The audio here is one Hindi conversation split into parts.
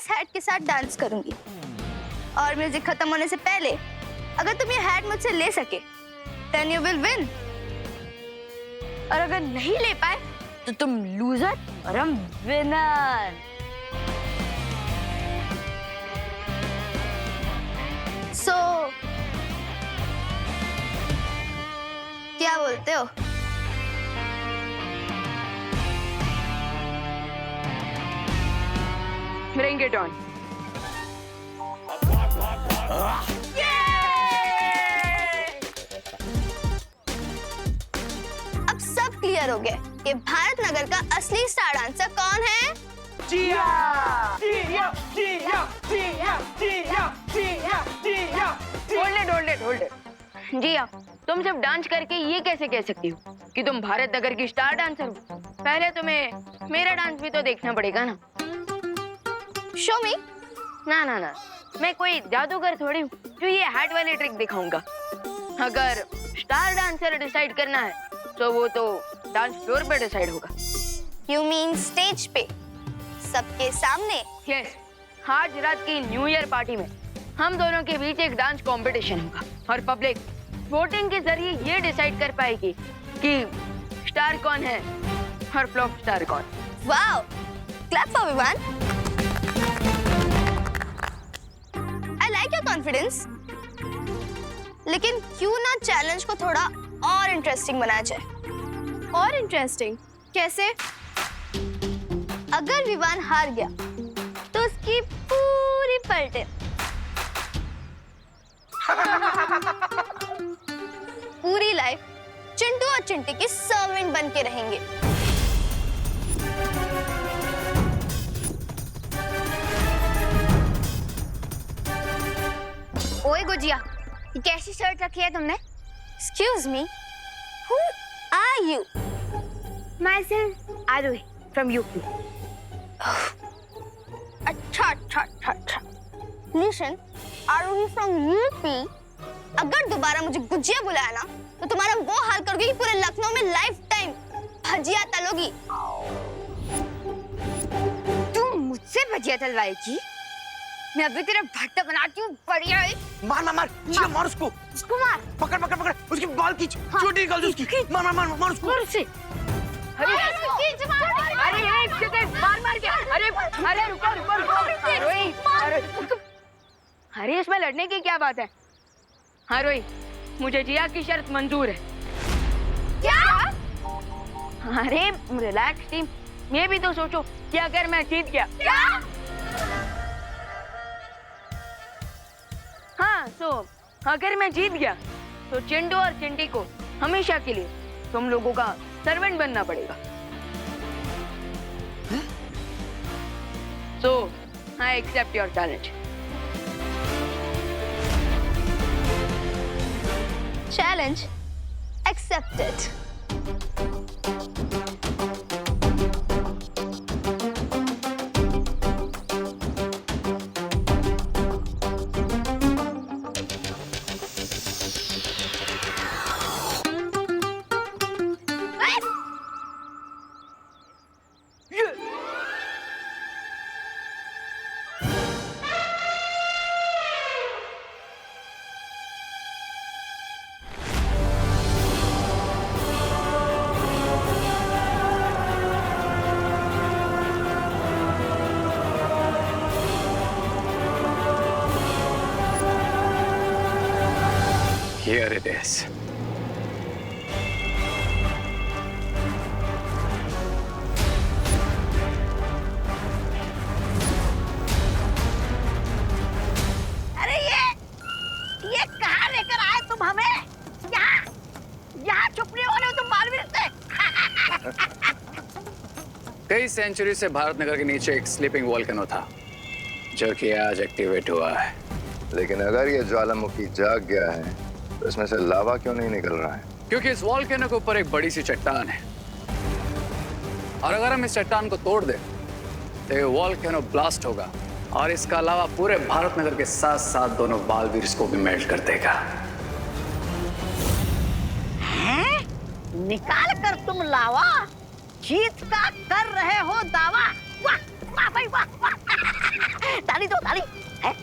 इस हैट के साथ डांस करूंगी और म्यूजिक खत्म होने से पहले अगर तुम ये हैट मुझसे ले सके देन यू विल विन, और अगर नहीं ले पाए तो तुम लूजर और हम विनर। सो क्या बोलते हो? Bring it on. अब सब क्लियर हो गया कि भारत नगर का असली स्टार डांसर कौन है? जिया जिया जिया जिया जिया जिया जिया। Hold it. जिया, तुम सिर्फ डांस करके ये कैसे कह सकती हो कि तुम भारत नगर की स्टार डांसर हो? पहले तुम्हें मेरा डांस भी तो देखना पड़ेगा ना। शो मी। ना, मैं कोई जादूगर थोड़ी हूँ जो ये हैट वाली ट्रिक दिखाऊंगा। अगर स्टार डांसर डिसाइड करना है तो वो तो डांस फ्लोर पे डिसाइड होगा। यू मीन स्टेज पे सबके सामने? यस, आज रात की न्यू ईयर पार्टी में हम दोनों के बीच एक डांस कंपटीशन होगा और पब्लिक वोटिंग के जरिए ये डिसाइड कर पाएगी कि स्टार कौन है और फ्लॉप स्टार कौन। Wow, clap for everyone. I like your confidence, लेकिन क्यों ना चैलेंज को थोड़ा और इंटरेस्टिंग बनाया जाए? और इंटरेस्टिंग कैसे? अगर विवान हार गया तो उसकी पूरी पलटे पूरी लाइफ चिंटू और चिंटी की सर्वेंट बन के रहेंगे। ओए गुजिया, ये कैसी शर्ट रखी है तुमने? Excuse me, who are you? Myself, Aruhi from UP. अच्छा। Listen, Aruhi from UP. अगर दोबारा मुझे गुजिया बुलाया ना तो तुम्हारा वो हाल करोगी कि पूरे लखनऊ में लाइफ टाइम भजिया तलोगी। तुम मुझसे भजिया तलवाएगी? मैं अभी तेरा भट्टा बनाती हूँ। बढ़िया है। मार जिया, मार उसको मार। पकड़ उसकी बाल खींच, चोटी निकाल दो उसकी। मार उसको। से अरे एक सेकंड, मार क्या? अरे रुको। अरे इसमें लड़ने की क्या बात है? हाँ रोही, मुझे जिया की शर्त मंजूर है। क्या? अरे रिलैक्स टीम, ये भी तो सोचो कि अगर मैं जीत गया। क्या? हाँ, तो अगर मैं जीत गया तो चिंटू और चिंटी को हमेशा के लिए तुम लोगों का सर्वेंट बनना पड़ेगा। So, I accept your challenge. Challenge accepted. Here it is. अरे ये कहाँ लेकर आए तुम हमें? यहाँ छुपने वाले हो तुम बालवीर से। कई सेंचुरी से भारत नगर के नीचे एक स्लीपिंग वोल्केनो था जो कि आज एक्टिवेट हुआ है। लेकिन अगर ये ज्वालामुखी जाग गया है तो इसमें से लावा क्यों नहीं निकल रहा है? क्योंकि इस वोल्केनो के ऊपर एक बड़ी सी चट्टान है और अगर हम इस चट्टान को तोड़ दें तो ये वोल्केनो ब्लास्ट होगा और इसका अलावा पूरे भारत नगर के साथ साथ दोनों बालवीर्स को भी मेल्ट कर देगा। हैं? निकाल कर तुम लावा, जीत का कर रहे हो दावा। वाह वाह भाई वाह वाह ताली दो ताली है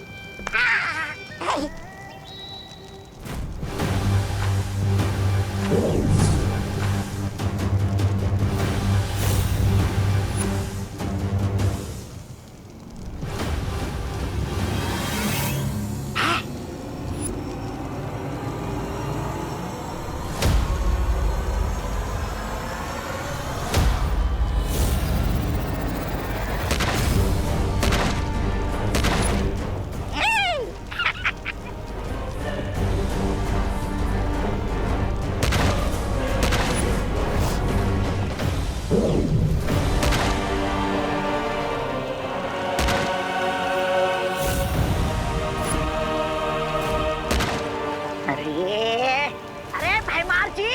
अरे भैमार जी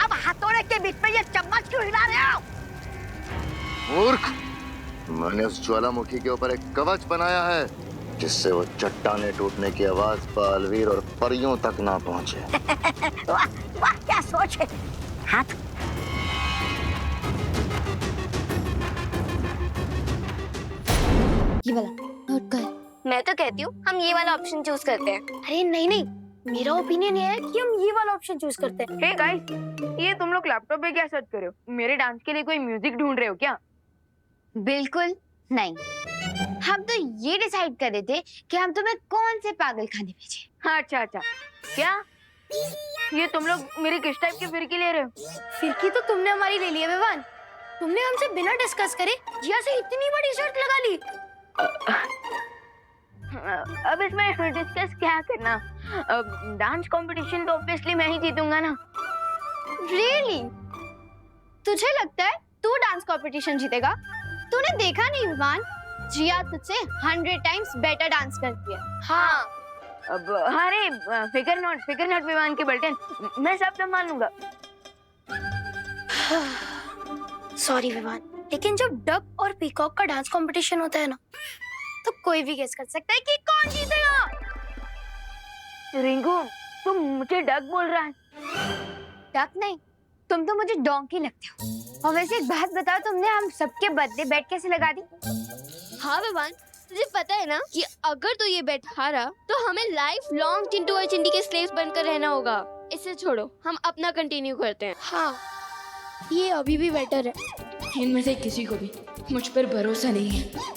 अब हथौड़े के बीच में ये चम्मच क्यों हिला रहे हो? मूर्ख, मैंने उस ज्वालामुखी के ऊपर एक कवच बनाया है जिससे वो चट्टाने टूटने की आवाज बालवीर और परियों तक ना पहुंचे। वाह वाह क्या सोच है। हाथ ये वाला नोट कर। मैं तो कहती हूँ हम ये वाला ऑप्शन चूज करते हैं। अरे नहीं नहीं, मेरा ओपिनियन ये है कि हम ये वाला ऑप्शन चूज करते हैं। हे गाइस, ये तुम लोग लैपटॉप पे क्या सर्च कर रहे हो? मेरे डांस के लिए कोई म्यूजिक ढूंढ रहे हो क्या? बिल्कुल नहीं, हम तो ये डिसाइड कर रहे थे कि हम तुम्हें कौन से पागल खाने भेजें। अच्छा अच्छा, क्या ये तुम लोग मेरी किस टाइप की फिरकी ले रहे हो? फिरकी तो तुमने हमारी ले ली है विवान। तुमने हमसे बिना डिस्कस करे जिया से इतनी बड़ी शर्त लगा ली। अब इसमें डिस्कस क्या करना? डांस कंपटीशन तो ऑब्वियसली मैं ही जीतूंगा ना। रियली? तुझे लगता है तू डांस कंपटीशन जीतेगा? तूने देखा नहीं विवान, जिया तुझसे 100 टाइम्स बेटर डांस करती है। हाँ। अब अरे फिकर नॉट विवान के बल्टन, मैं सब संभाल लूंगा। सॉरी विवान, लेकिन जब डक और पीकॉक का डांस कंपटीशन होता है ना, तो कोई भी गेस कर सकता है कि कौन जीतेगा। रिंकू, तुम मुझे डक बोल रहा है? डक नहीं, तुम तो मुझे डोंकी लगते हो। और वैसे एक बात बताओ, तुमने हम सबके बदले बेट कैसे लगा दी? हाँ विवान, तुझे पता है ना कि अगर तू ये बेट हारा तो हमें लाइफ लॉन्ग चिंटू और चिंटी के स्लेव्स बनकर रहना होगा। इसे छोड़ो, हम अपना कंटिन्यू करते हैं। हाँ, ये अभी भी बेटर है। इनमें से किसी को भी मुझ पर भरोसा नहीं है।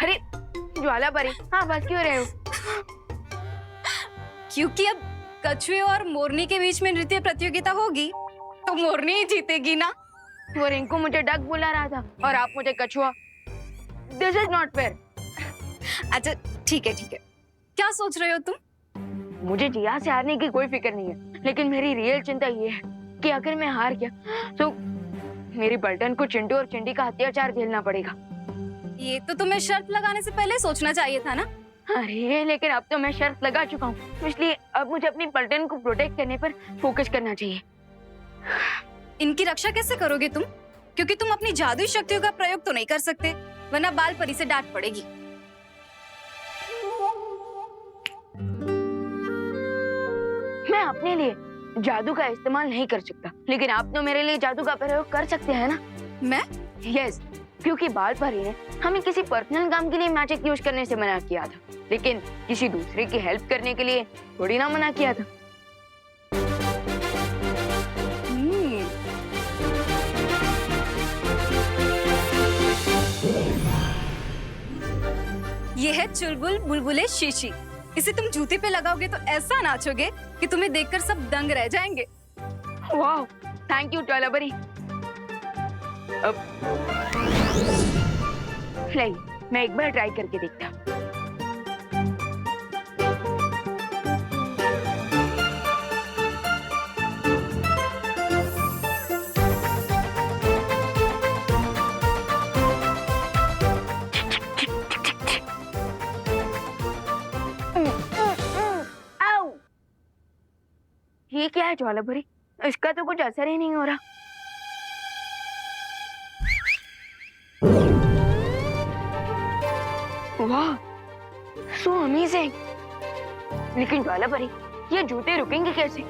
अरे ज्वाला परी, हाँ बस क्यों रहे हो? क्योंकि अब कछुए और मोरनी के बीच में नृत्य प्रतियोगिता होगी तो मोरनी ही जीतेगी ना। वो रिंकू मुझे डक बुला रहा था और आप मुझे कछुआ। This is not fair. अच्छा ठीक है, क्या सोच रहे हो तुम? मुझे जिया से हारने की कोई फिक्र नहीं है, लेकिन मेरी रियल चिंता ये है कि अगर मैं हार गया तो मेरी बल्टन को चिंटू और चिंटी का अत्याचार झेलना पड़ेगा। ये तो तुम्हें शर्त लगाने से पहले सोचना चाहिए था ना। अरे लेकिन अब तो मैं शर्त लगा चुका हूँ, इसलिए अब मुझे अपनी बल्टन को प्रोटेक्ट करने पर फोकस करना चाहिए। इनकी रक्षा कैसे करोगे तुम? क्योंकि तुम अपनी जादुई शक्तियों का प्रयोग तो नहीं कर सकते, वरना बाल परी से डांट पड़ेगी। मैं अपने लिए जादू का इस्तेमाल नहीं कर सकता, लेकिन आप तो मेरे लिए जादू का प्रयोग कर सकते हैं ना? मैं? यस, क्योंकि बाल परी ने हमें किसी पर्सनल काम के लिए मैजिक यूज करने से मना किया था, लेकिन किसी दूसरे की हेल्प करने के लिए थोड़ी ना मना किया था। ये है चुलबुल बुलबुले शीशी। इसे तुम जूते पे लगाओगे तो ऐसा नाचोगे कि तुम्हें देखकर सब दंग रह जाएंगे। वाह, थैंक यू ज्वाला परी। अब नहीं, मैं एक बार ट्राई करके देखता हूँ। ये क्या है ज्वाला परी? इसका तो कुछ असर ही नहीं हो रहा। वाह, so amazing! लेकिन ज्वाला परी, ये जूते रुकेंगे कैसे?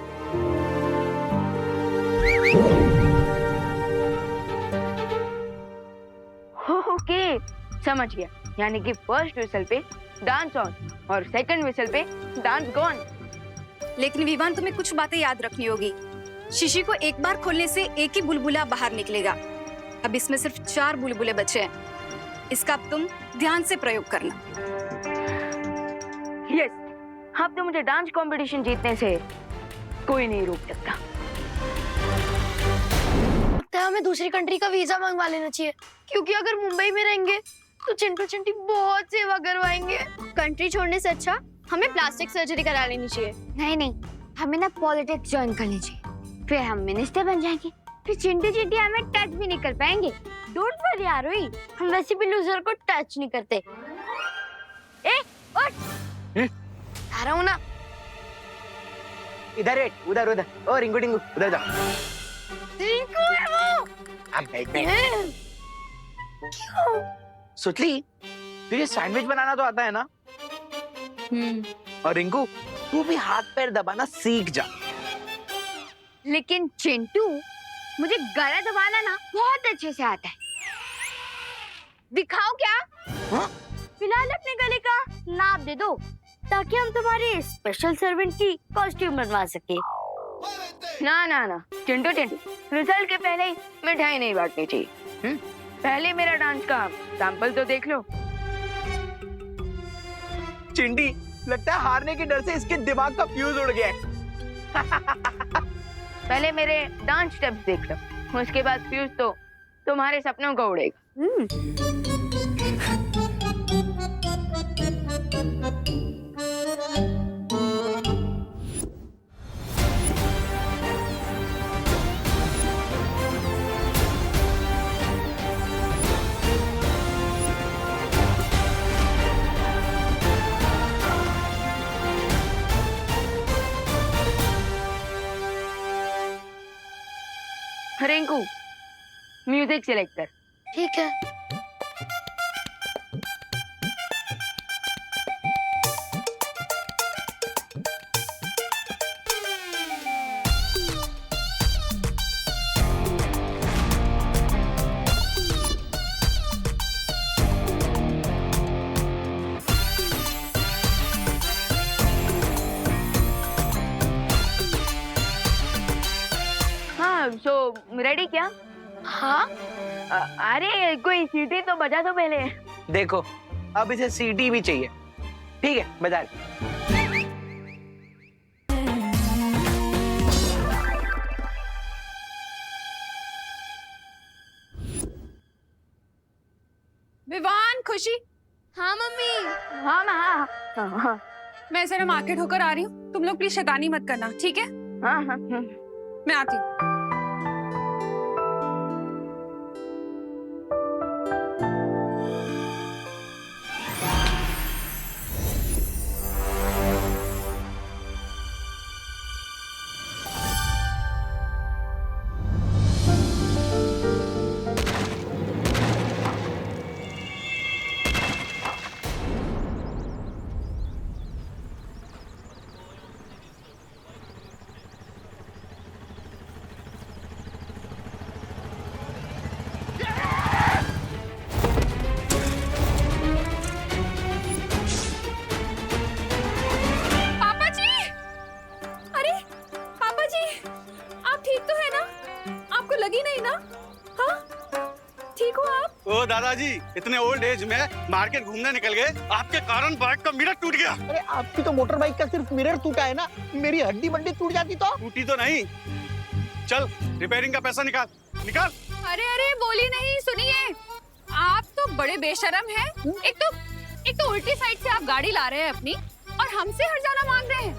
ओके, समझ गया। यानी कि फर्स्ट विसल पे डांस ऑन और सेकंड विसल पे डांस गॉन। लेकिन विवान, तुम्हें कुछ बातें याद रखनी होगी। शीशी को एक बार खोलने से एक ही बुलबुला बाहर निकलेगा। अब इसमें सिर्फ 4 बुलबुले बचे हैं। इसका अब तुम ध्यान से प्रयोग करना। यस, अब तो मुझे डांस कंपटीशन जीतने से कोई नहीं रोक सकता। हमें दूसरी कंट्री का वीजा मंगवा लेना चाहिए, क्योंकि अगर मुंबई में रहेंगे तो चिंटू चिंटी बहुत सेवा करवाएंगे। कंट्री छोड़ने से अच्छा हमें प्लास्टिक सर्जरी करा लेनी चाहिए। नहीं, हमें ना पॉलिटिक्स ज्वाइन करनी चाहिए, फिर हम मिनिस्टर बन जाएंगे, फिर चिंटू चिंटी हमें टच भी नहीं कर पाएंगे। डोंट वरी यारोई, हम वैसे भी लूजर को टच नहीं करते। ए, उठ! आ रहा हूँ ना। इधर बैठ, उधर। ओ रिंगू टिंगू, उधर जा। रिंकू है वो। अब बैठ। सुचली, तुझे सैंडविच बनाना तो आता है ना? और रिंकू, तू भी हाथ पैर दबाना सीख जा। लेकिन चिंटू, मुझे गला दबाना ना बहुत अच्छे से आता है। दिखाओ क्या? हाँ? फिलहाल अपने गले का नाप दे दो, ताकि हम तुम्हारे स्पेशल सर्वेंट की कॉस्ट्यूम बनवा सके। ना, चिंटू चिंटू, रिजल्ट के पहले ही मिठाई नहीं बांटनी चाहिए। पहले मेरा डांस का सैंपल तो देख लो। चिंटी, लगता है हारने के डर से इसके दिमाग का फ्यूज उड़ गया है। पहले मेरे डांस स्टेप्स देख लो, उसके बाद फ्यूज तो तुम्हारे सपनों को उड़ेगा। रिंकू, म्यूजिक सिलेक्ट कर। ठीक है। सो रेडी क्या? हाँ, अरे कोई सीटी तो बजा दो पहले। देखो, अब इसे सीटी भी चाहिए। ठीक है, बजा ले। विवान, खुशी, हाँ मम्मी। हाँ। मैं जरा मार्केट होकर आ रही हूँ। तुम लोग प्लीज शैतानी मत करना, ठीक है? हाँ। मैं आती हूँ। ओ दादाजी, इतने ओल्ड एज में मार्केट घूमने निकल गए, आपके कारण बाइक का मिरर टूट गया। अरे आपकी तो मोटर बाइक का सिर्फ मिरर टूटा है ना, मेरी हड्डी बड्डी टूट जाती तो। टूटी तो नहीं। चल, रिपेयरिंग का पैसा निकाल। अरे बोली नहीं, सुनिए, आप तो बड़े बेशरम हैं। एक तो उल्टी साइड से आप गाड़ी ला रहे हैं अपनी, और हमसे हर जाना मांग रहे हैं।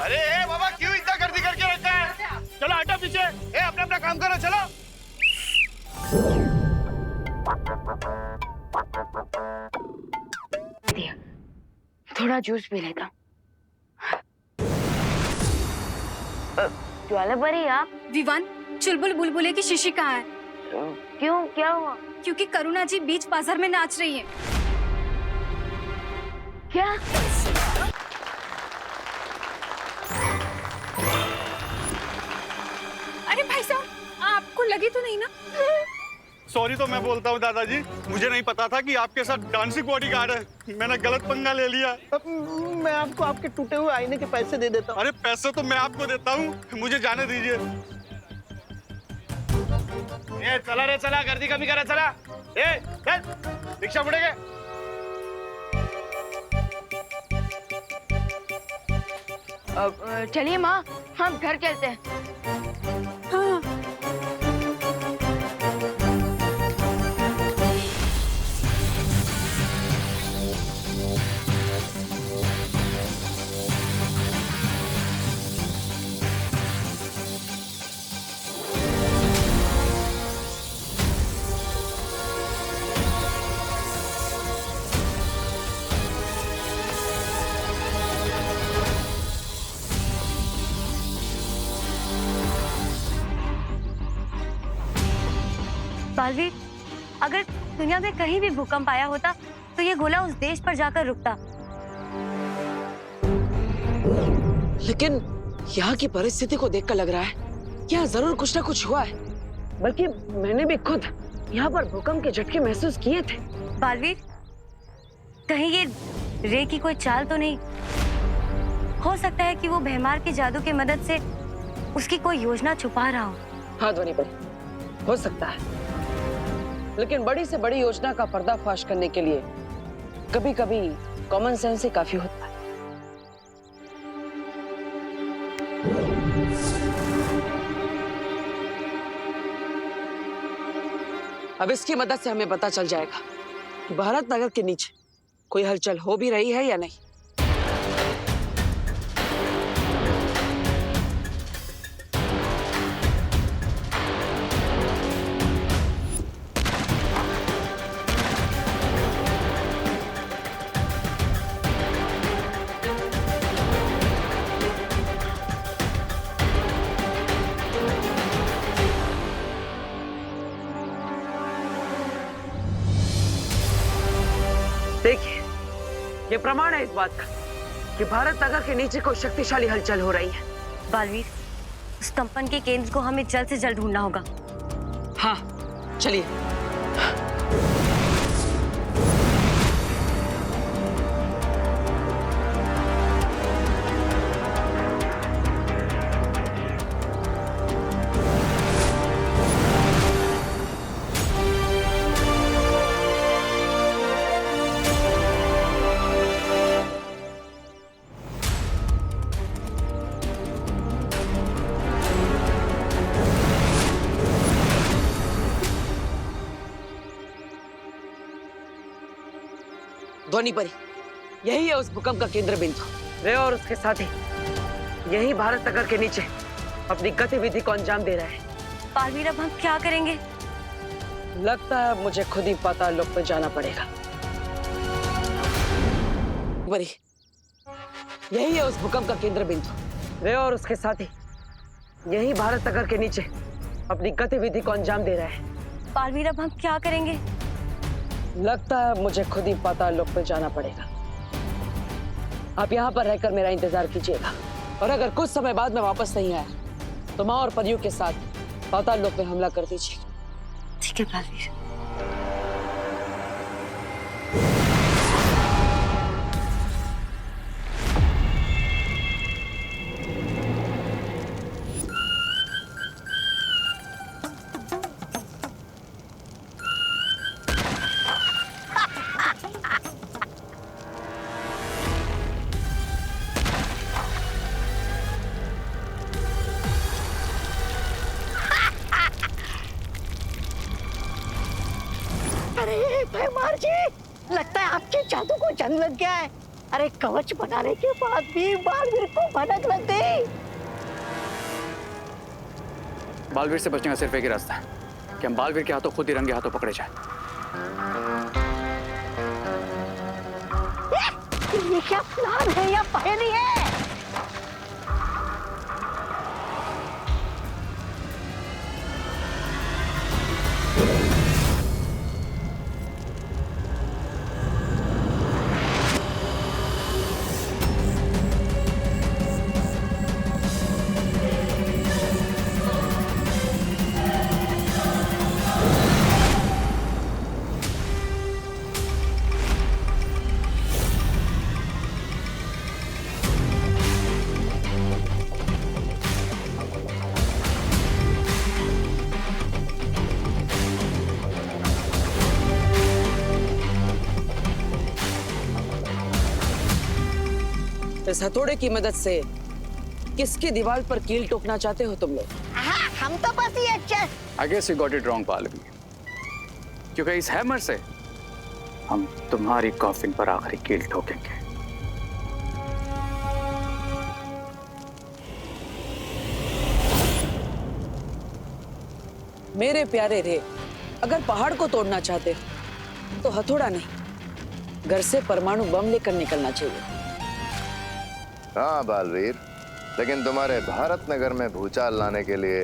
अरे बाबा, क्यों इतना गर्दी करके रखा है? चलो हटो पीछे। अपना अपना काम करो, चलो। थोड़ा जूस पी लेता। ज्वाला परी, आप? विवान, चुलबुल बुलबुले की शीशी कहाँ है? क्यों, क्या हुआ? क्योंकि करुणा जी बीच बाजार में नाच रही है। क्या? अरे भाई साहब, आपको लगी तो नहीं ना? सॉरी तो मैं बोलता हूँ दादाजी, मुझे नहीं पता था कि आपके साथ डांसिंग बॉडीगार्ड है। मैंने गलत पंगा ले लिया। मैं आपको आपके टूटे हुए आईने के पैसे दे देता हूँ। अरे पैसे तो मैं आपको देता हूँ, मुझे जाने दीजिए। ए, चला रे चला, गर्दी कमी करा चला। ए, चल, रिक्शा मुड़ेगे। चलिए माँ, हम घर चलते हैं। बालवीर, अगर दुनिया में कहीं भी भूकंप आया होता तो ये गोला उस देश पर जाकर रुकता। लेकिन यहाँ की परिस्थिति को देखकर लग रहा है यहाँ जरूर कुछ ना कुछ हुआ है। बल्कि मैंने भी खुद यहाँ पर भूकंप के झटके महसूस किए थे। बालवीर, कहीं ये रे की कोई चाल तो नहीं? हो सकता है कि वो भैमार के जादू की मदद से उसकी कोई योजना छुपा रहा हो। हाँ ध्वनि भाई, हो सकता है। लेकिन बड़ी से बड़ी योजना का पर्दाफाश करने के लिए कभी कभी कॉमन सेंस ही काफी होता है। अब इसकी मदद से हमें पता चल जाएगा कि भारत नगर के नीचे कोई हलचल हो भी रही है या नहीं। देखिए, ये प्रमाण है इस बात का कि भारत नगर के नीचे कोई शक्तिशाली हलचल हो रही है। बालवीर, उस कंपन के केंद्र को हमें जल्द से जल्द ढूंढना होगा। हाँ, चलिए। ध्वनि परी, यही है उस भूकंप का केंद्र बिंदु। वे और उसके साथी यही भारत नगर के नीचे अपनी गतिविधि को अंजाम दे रहे हैं। बालवीर, अब हम क्या करेंगे? लगता है मुझे खुद ही पाताल लोक में जाना पड़ेगा। परी, यही है उस भूकंप का केंद्र बिंदु। वे और उसके साथी यही भारत नगर के नीचे अपनी गतिविधि को अंजाम दे रहे हैं। बालवीर, अब हम क्या करेंगे? लगता है मुझे खुद ही पाताल लोक में जाना पड़ेगा। आप यहाँ पर रहकर मेरा इंतजार कीजिएगा, और अगर कुछ समय बाद मैं वापस नहीं आया तो माँ और परियों के साथ पाताल लोक में हमला कर दीजिए। ठीक है बालवीर। अरे भैमार जी, लगता है आपके जादू को जंग लग गया है। अरे कवच बनाने के बाद भी बालवीर को भनक लग गई। बालवीर से बचने का सिर्फ एक ही रास्ता है कि हम बालवीर के हाथों खुद ही रंगे हाथों पकड़े जाए। ये क्या प्लान है या पहेली है? इस हथौड़े की मदद से किसकी दीवार पर कील ठोकना चाहते हो तुम लोग? हाँ, हम तो बस ये I guess you got it wrong, पालवी। क्योंकि इस हैमर से हम तुम्हारी कॉफिन पर आखिरी कील ठोकेंगे। मेरे प्यारे रे, अगर पहाड़ को तोड़ना चाहते हो तो हथौड़ा नहीं, घर से परमाणु बम लेकर निकलना चाहिए। हाँ बालवीर, लेकिन तुम्हारे भारत नगर में भूचाल लाने के लिए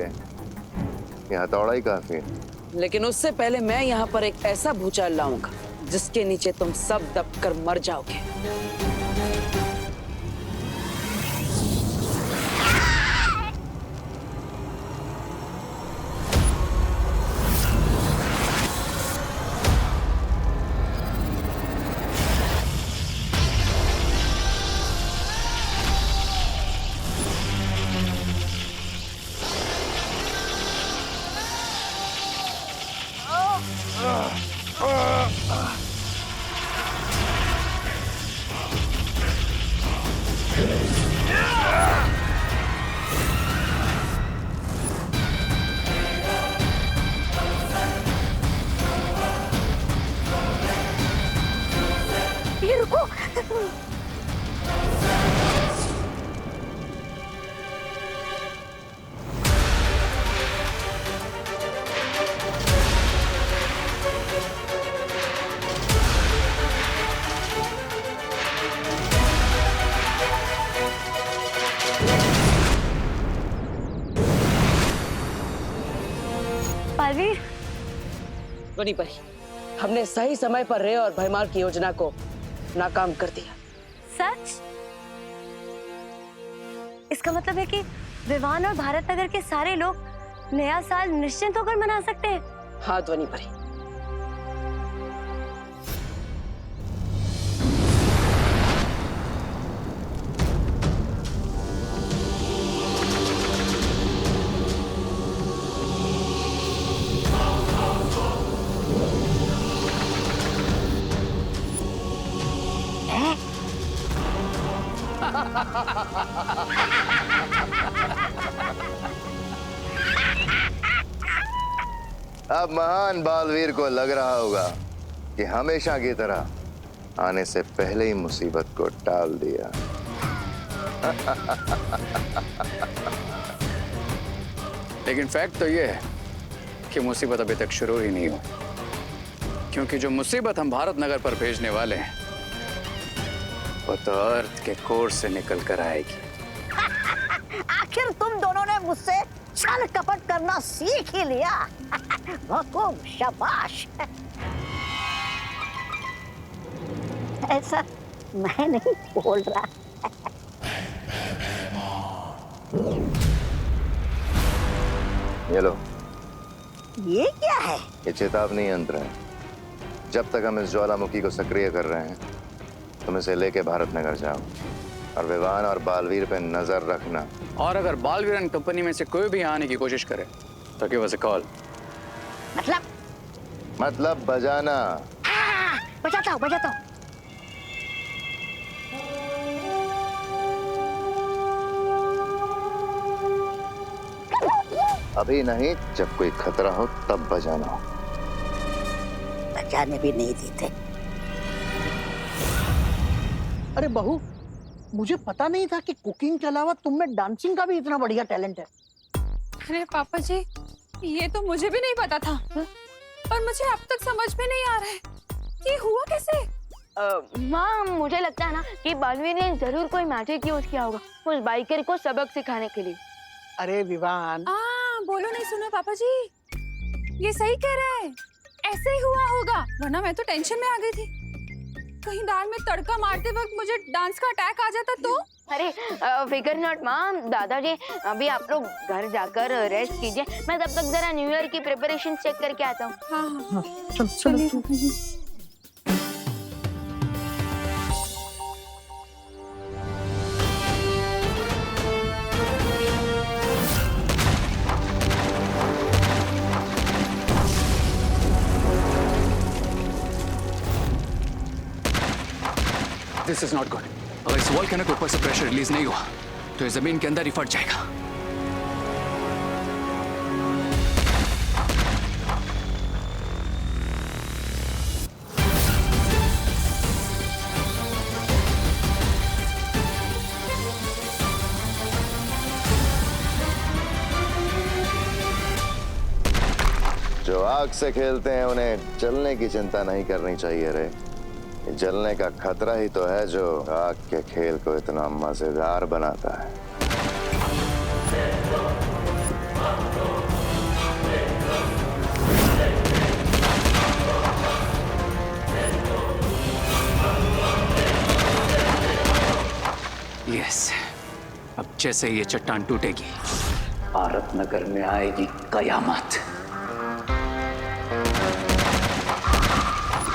यह हथौड़ा ही काफी है। लेकिन उससे पहले मैं यहाँ पर एक ऐसा भूचाल लाऊंगा जिसके नीचे तुम सब दबकर मर जाओगे। ये रुको। पालवीर, बनी परी, हमने सही समय पर रे और भयमार की योजना को नाकाम कर दिया। सच? इसका मतलब है कि विवान और भारत नगर के सारे लोग नया साल निश्चिंत होकर मना सकते हैं। हाँ ध्वनि परी। अब महान बालवीर को लग रहा होगा कि हमेशा की तरह आने से पहले ही मुसीबत को टाल दिया। लेकिन फैक्ट तो ये है कि मुसीबत अभी तक शुरू ही नहीं हुई, क्योंकि जो मुसीबत हम भारत नगर पर भेजने वाले हैं वो तो अर्थ के कोर से निकल कर आएगी। आखिर तुम दोनों ने मुझसे छल कपट करना सीख ही लिया। बहुत शाबाश। ऐसा मैं नहीं बोल रहा। ये लो, ये क्या है? ये चेतावनी यंत्र है। जब तक हम इस ज्वालामुखी को सक्रिय कर रहे हैं तुम इसे लेके भारत नगर जाओ और विवान और बालवीर पे नजर रखना। और अगर बालवीर एंड कंपनी में से कोई भी आने की कोशिश करे तो गिव अस अ कॉल। मतलब बजाना। बजाता हूँ, बजाता हूँ। अभी नहीं, जब कोई खतरा हो तब बजाना हो। बजाने भी नहीं देते। अरे बहू, मुझे पता नहीं था कि कुकिंग के अलावा तुम में डांसिंग का भी इतना बढ़िया टैलेंट है। अरे पापा जी, ये तो मुझे भी नहीं पता था। और मुझे अब तक समझ में नहीं आ रहा है कि हुआ कैसे। माँ, मुझे लगता है ना कि बालवीर ने जरूर कोई मैजिक यूज किया होगा उस बाइकर को सबक सिखाने के लिए। अरे विवान, बोलो नहीं सुनो पापा जी, ये सही कह रहे हैं। ऐसे ही हुआ होगा, वरना मैं तो टेंशन में आ गई थी। कहीं दाल में तड़का मारते वक्त मुझे डांस का अटैक आ जाता तो। अरे फिकर नॉट माँ, दादाजी अभी आप लोग घर जाकर रेस्ट कीजिए, मैं तब तक जरा न्यू ईयर की प्रिपरेशन चेक करके आता हूँ। हाँ, चलो। This is not good. अगर इस वॉल्केनो के ऊपर से प्रेशर रिलीज नहीं हुआ तो ये जमीन के अंदर ही फट जाएगा। जो आग से खेलते हैं उन्हें जलने की चिंता नहीं करनी चाहिए रे। जलने का खतरा ही तो है जो आग के खेल को इतना मजेदार बनाता है। यस, अब जैसे ये चट्टान टूटेगी भारत नगर में आएगी कयामत।